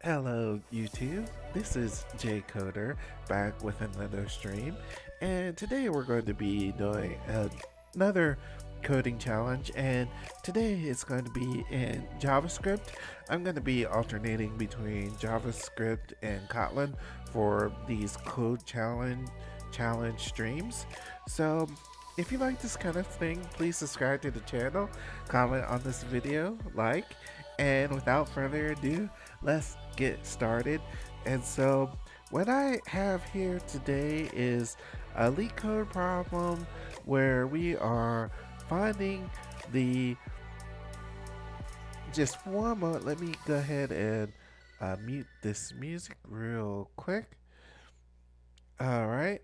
Hello YouTube, this is Jay Coder back with another stream, and today we're going to be doing another coding challenge, and today it's going to be in JavaScript. I'm going to be alternating between JavaScript and Kotlin for these code challenge streams. So if you like this kind of thing, please subscribe to the channel, comment on this video, like, and without further ado, let's get started. And so, what I have here today is a leak code problem where we are finding the. Just one moment, let me go ahead and mute this music real quick. Alright,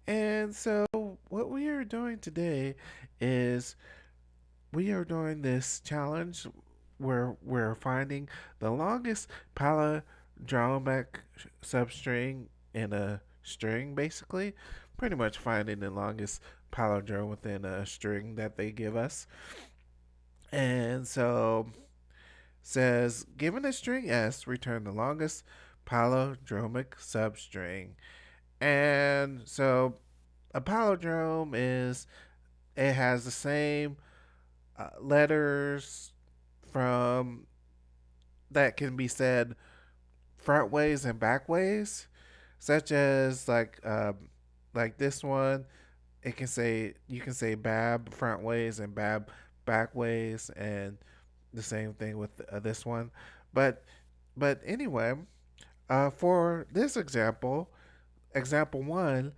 and so what we are doing today is we are doing this challenge where we're finding the longest palindromic substring in a string, basically. Pretty much finding the longest palindrome within a string that they give us. And so says, given a string S, return the longest palindromic substring. And so a palindrome is, it has the same letters from that can be said front ways and back ways, such as like this one. It can say you can say bab front ways and bab back ways, and the same thing with this one. But anyway, for this example, example one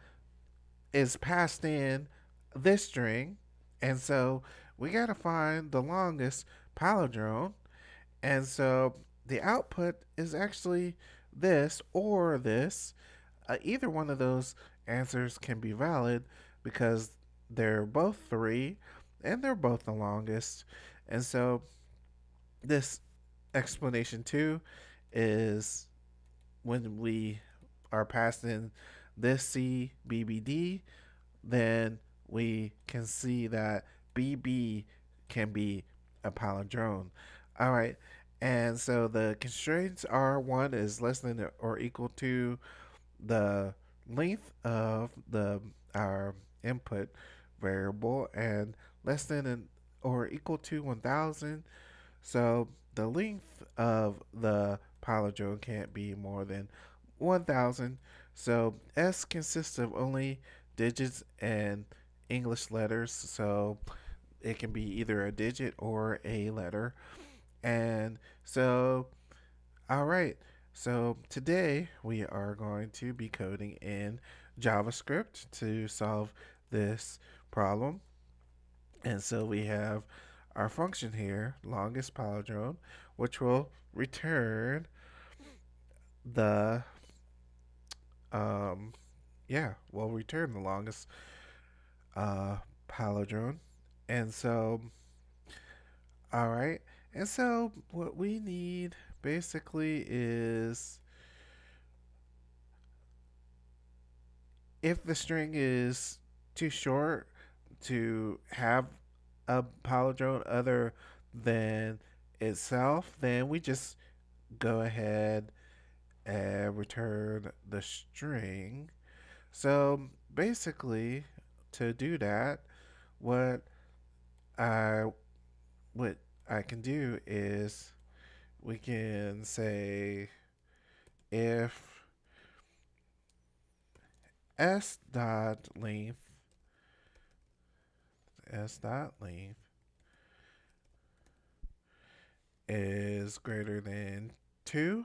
is passed in this string, and so we gotta find the longest palindrome. And so the output is actually this or this. Either one of those answers can be valid because they're both three and they're both the longest. And so this explanation two is when we are passing this C, BBD, then we can see that BB can be a palindrome. All right. And so the constraints are one is less than or equal to the length of the our input variable and less than or equal to 1000. So the length of the palindrome can't be more than 1000. So S consists of only digits and English letters. So it can be either a digit or a letter. And so, all right. So today we are going to be coding in JavaScript to solve this problem. And so we have our function here, longest palindrome, which will return the um will return the longest uh palindrome. And so, all right. And so what we need basically is if the string is too short to have a palindrome other than itself, then we just go ahead and return the string. So basically, to do that, what I what I can do is we can say if s dot length s dot length is greater than 2,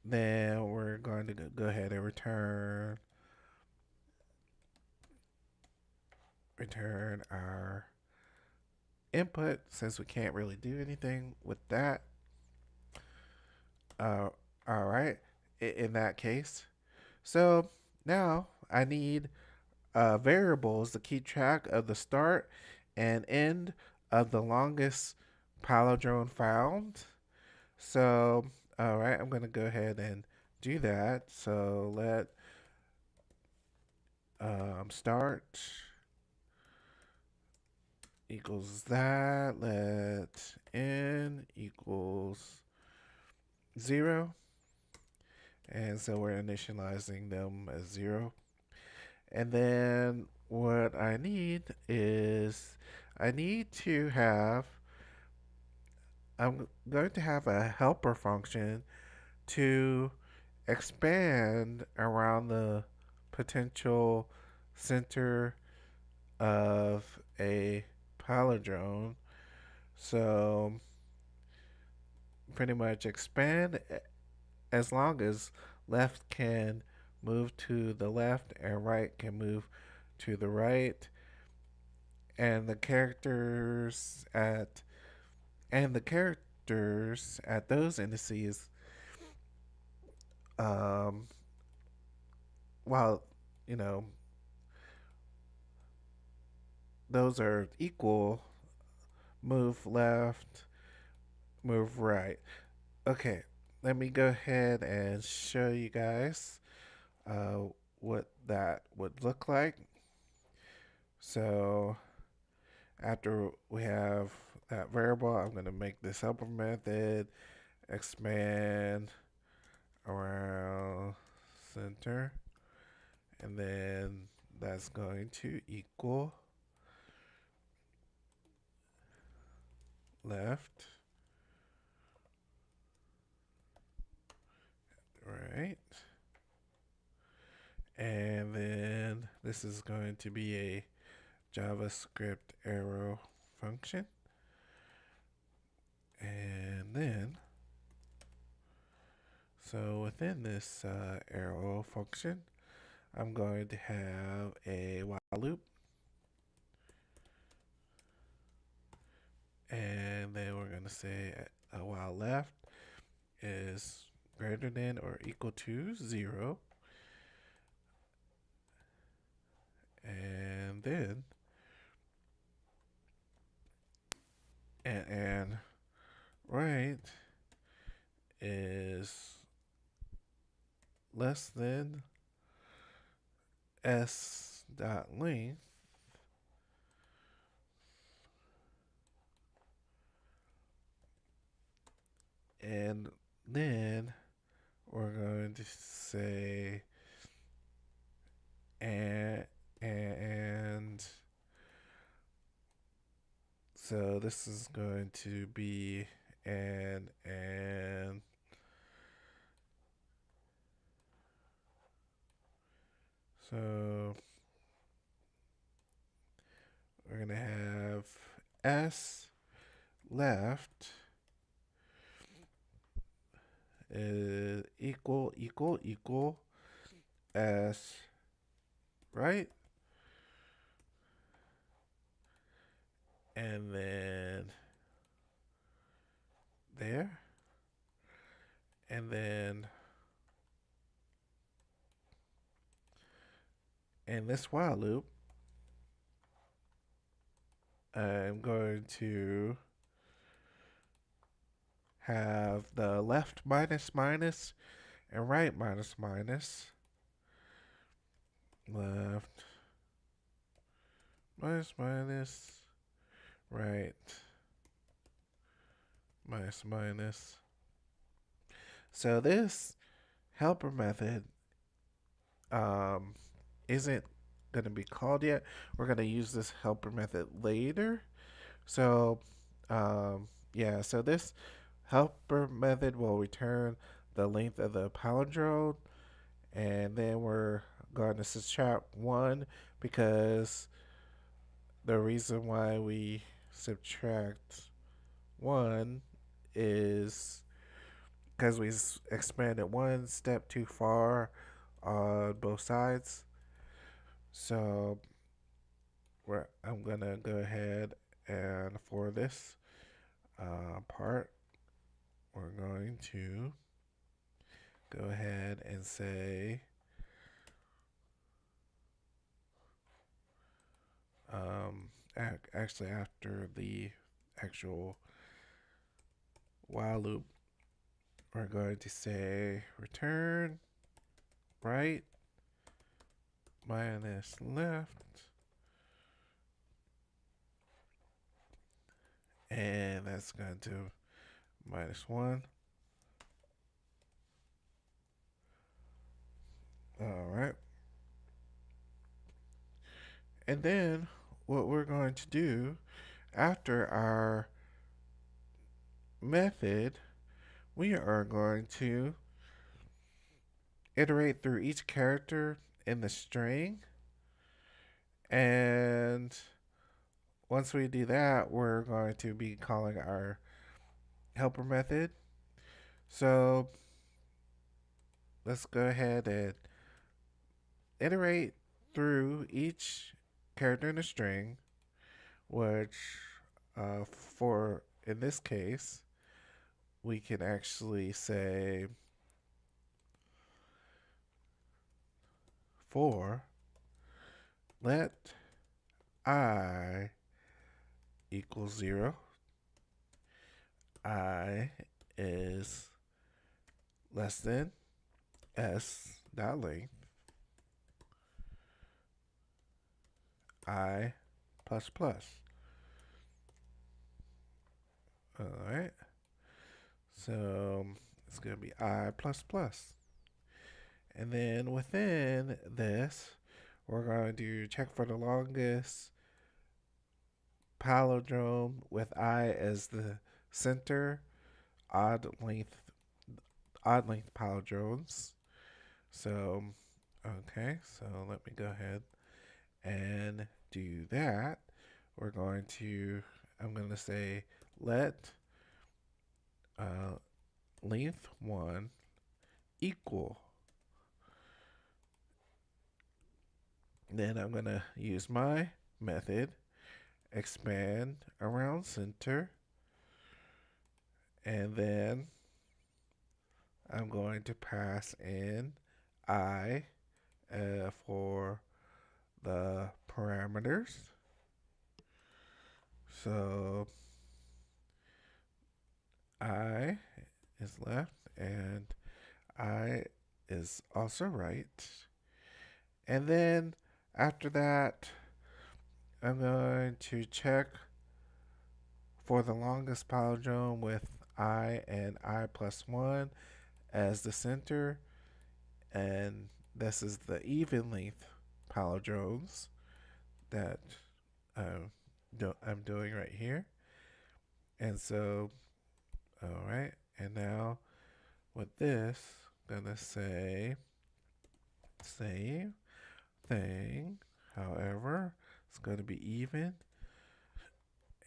then we're going to go ahead and return our input since we can't really do anything with that. Uh, all right, in that case. So now I need variables to keep track of the start and end of the longest palindrome found. So, all right, I'm going to go ahead and do that. So let start equals that. Let n equals 0. And so we're initializing them as 0. And then what I need is I need to have, I'm going to have a helper function to expand around the potential center of a palindrome. So pretty much expand as long as left can move to the left and right can move to the right, and the characters at those indices, um, while you know those are equal, move left, move right. Okay, let me go ahead and show you guys uh, what that would look like. So after we have that variable, I'm going to make this helper method expand around center, and then that's going to equal left, right, and then this is going to be a JavaScript arrow function, and then so within this arrow function, I'm going to have a while loop, and then we're going to say a while left is greater than or equal to 0, and then and right is less than s dot length, and then we're going to say and so this is going to be and so we're gonna have s left is equal s right, and then there, and then in this while loop, I'm going to have the left minus minus and right minus minus. Left minus minus, right minus minus. So this helper method um, isn't going to be called yet. We're going to use this helper method later. So yeah, so this helper method will return the length of the palindrome, and then we're going to subtract 1 because the reason why we subtract 1 is because we expanded one step too far on both sides. So I'm going to go ahead and for this part, we're going to go ahead and say actually after the actual while loop, we're going to say return right minus left, and that's going to minus 1. And then what we're going to do after our method, we are going to iterate through each character in the string. And once we do that, we're going to be calling our helper method. So let's go ahead and iterate through each character in the string, which for in this case, we can actually say for let I equals 0. I is less than s dot length I plus plus. All right. So it's going to be I plus plus. And then within this, we're going to check for the longest palindrome with I as the center, odd length palindromes. So, okay, so let me go ahead and do that. I'm going to say let length 1 equal. Then I'm going to use my method, expand around center, and then I'm going to pass in I for the parameters. So I is left and I is also right. And then after that, I'm going to check for the longest palindrome with I and I plus 1 as the center. And this is the even length palindromes that I'm doing right here. And so, all right. And now with this, I'm going to say same thing. However, it's going to be even.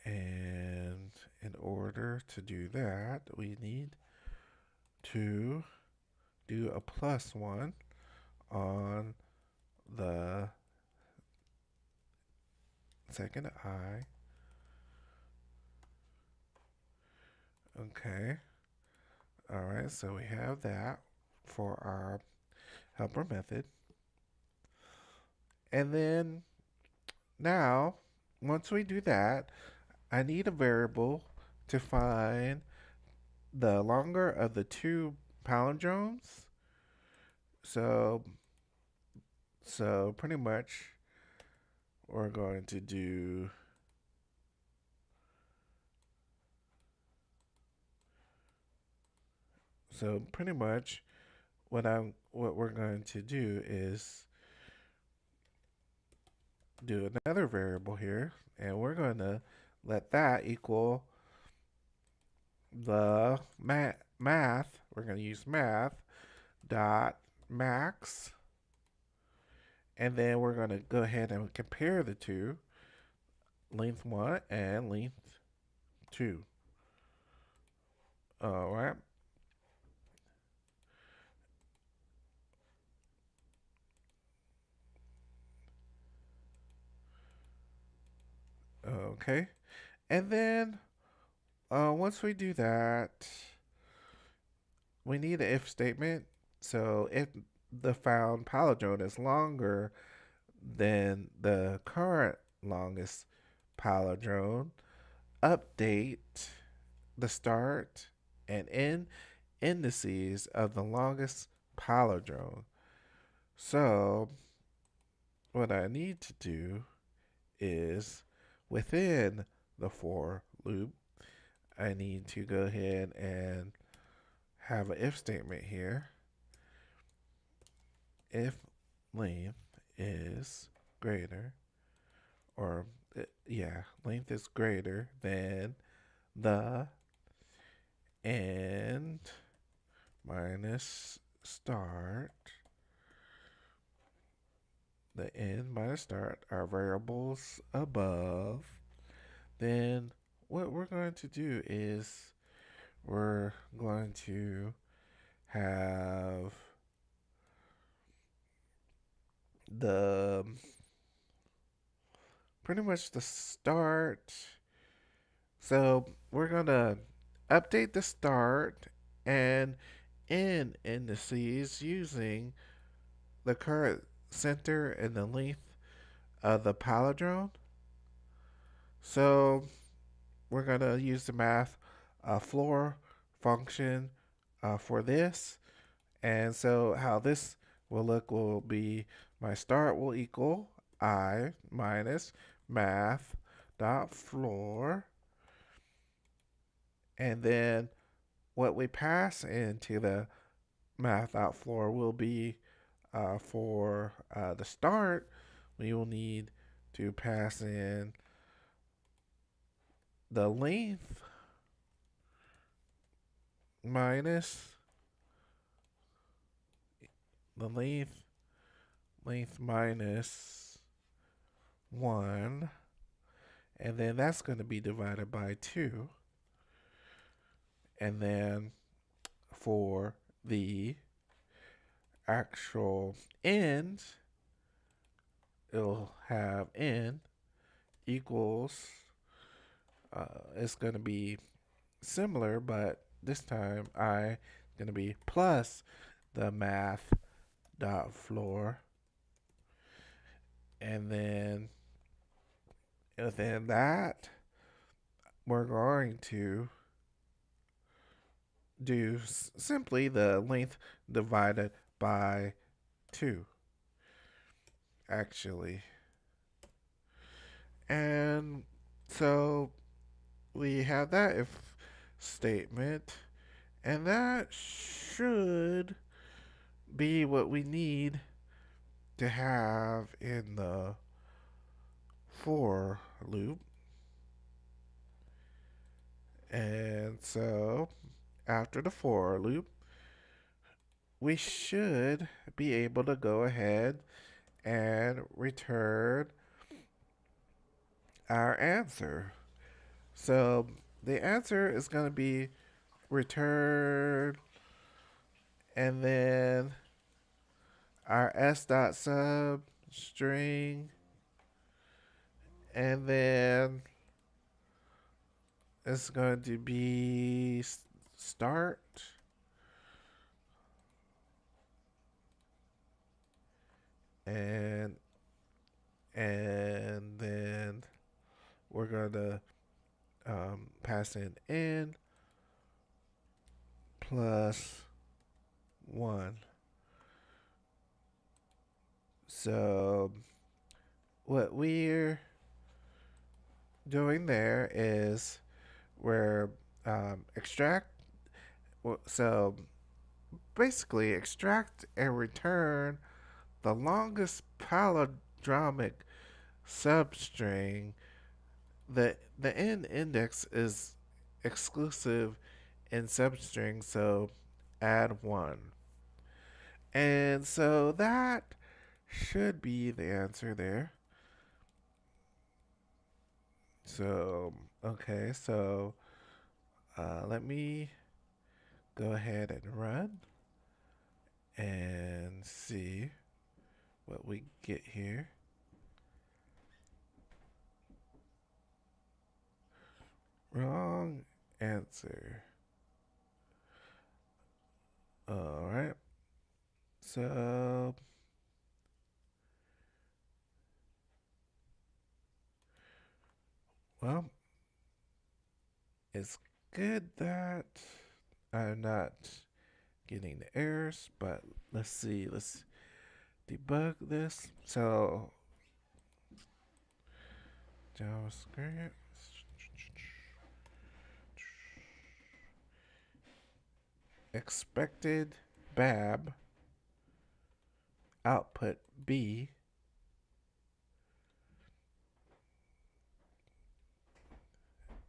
And in order to do that, we need to do a plus 1 on the second I. Okay. All right, so we have that for our helper method. And then now, once we do that, I need a variable to find the longer of the two palindromes. So pretty much we're going to do what we're going to do is do another variable here, and we're going to let that equal the math. We're going to use math dot max, and then we're going to go ahead and compare the two, length 1 and length 2. All right. Okay. And then once we do that, we need an if statement. So if the found palindrome is longer than the current longest palindrome, update the start and end indices of the longest palindrome. So what I need to do is within the for loop, I need to go ahead and have an if statement here. If length is greater or yeah, length is greater than the end minus start. The end minus start are variables above. Then what we're going to do is we're going to have the pretty much the start. So we're going to update the start and end indices using the current center and the length of the palindrome. So we're going to use the math floor function for this. And so how this will look will be my start will equal I minus math dot floor. And then what we pass into the math dot floor will be for the start, we will need to pass in the length minus the length minus 1, and then that's going to be divided by 2. And then for the actual end, it'll have n equals, it's going to be similar, but this time I is going to be plus the math dot floor, and then within that we're going to do simply the length divided by 2 actually. And so we have that if statement, and that should be what we need to have in the for loop. And so after the for loop, we should be able to go ahead and return our answer. So the answer is going to be return, and then our s.sub string, and then it's going to be start, and then we're going to pass in n plus 1. So what we're doing there is we're extract. So basically, extract and return the longest palindromic substring. The end index is exclusive in substring, so add 1. And so that should be the answer there. So, okay, so let me go ahead and run and see what we get here. Wrong answer. All right. So, well, it's good that I'm not getting the errors, but let's see. Let's debug this. So, JavaScript. Expected BAB output B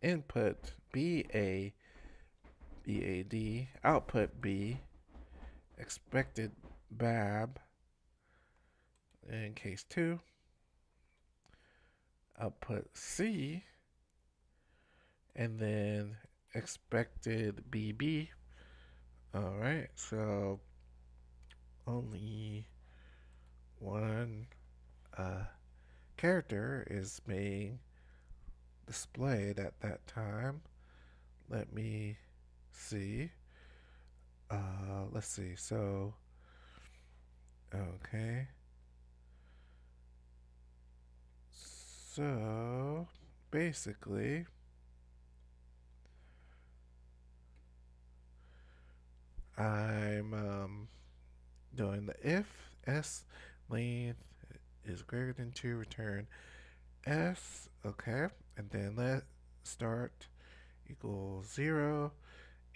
input BAD, output B, expected BAB in case 2, output C, and then expected BB. Alright, so only one character is being displayed at that time. Let me see. Let's see. So, okay. So, basically, I'm doing the if s length is greater than 2, return s, okay, and then let start equals 0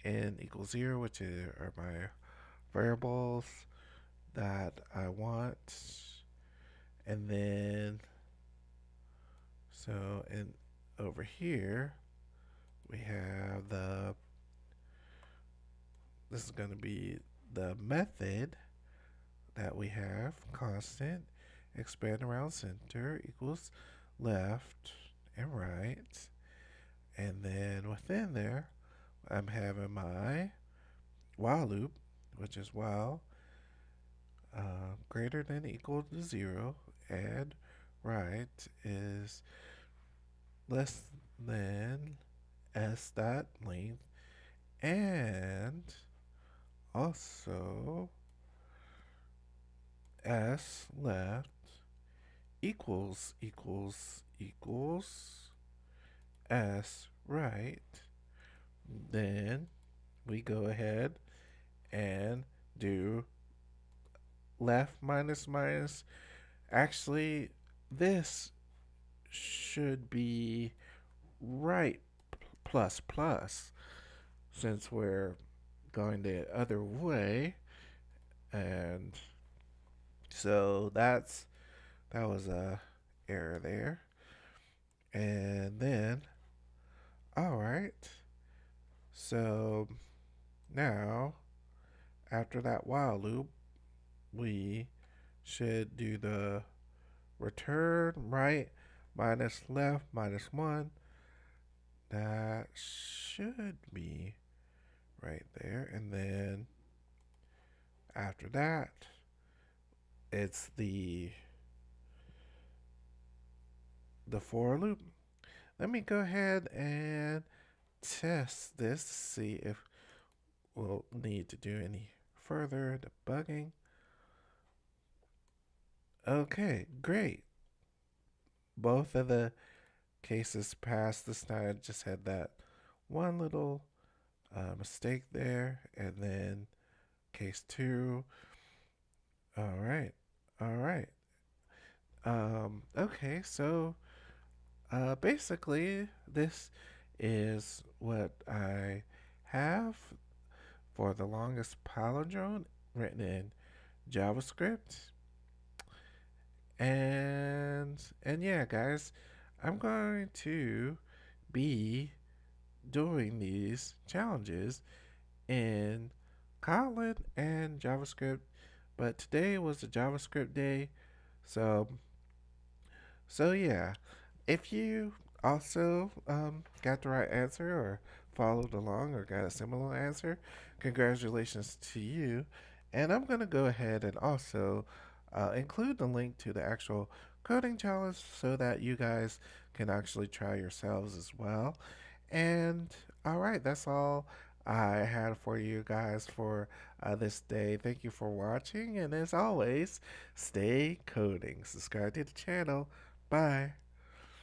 and equals 0, which are my variables that I want, and then and over here we have this is going to be the method that we have, constant expand around center equals left and right, and then within there I'm having my while loop, which is while greater than equal to 0, and right is less than s dot length, and also s left equals s right. Then we go ahead and do left minus minus. Actually, this should be right plus plus, since we're going the other way. And so that was a error there. And then, all right, so now after that while loop, we should do the return right minus left minus 1. That should be right there. And then after that, it's the for loop. Let me go ahead and test this to see if we'll need to do any further debugging. Okay, great. Both of the cases passed. This time I just had that one little mistake there, and then case 2. All right, all right. Okay, so basically this is what I have for the longest palindrome written in JavaScript. And yeah, guys, I'm going to be doing these challenges in Kotlin and JavaScript, but today was the JavaScript day, so yeah. If you also got the right answer or followed along or got a similar answer, congratulations to you. And I'm going to go ahead and also include the link to the actual coding challenge so that you guys can actually try yourselves as well. And all right, that's all I had for you guys for this day. Thank you for watching, and as always, stay coding. Subscribe to the channel. Bye.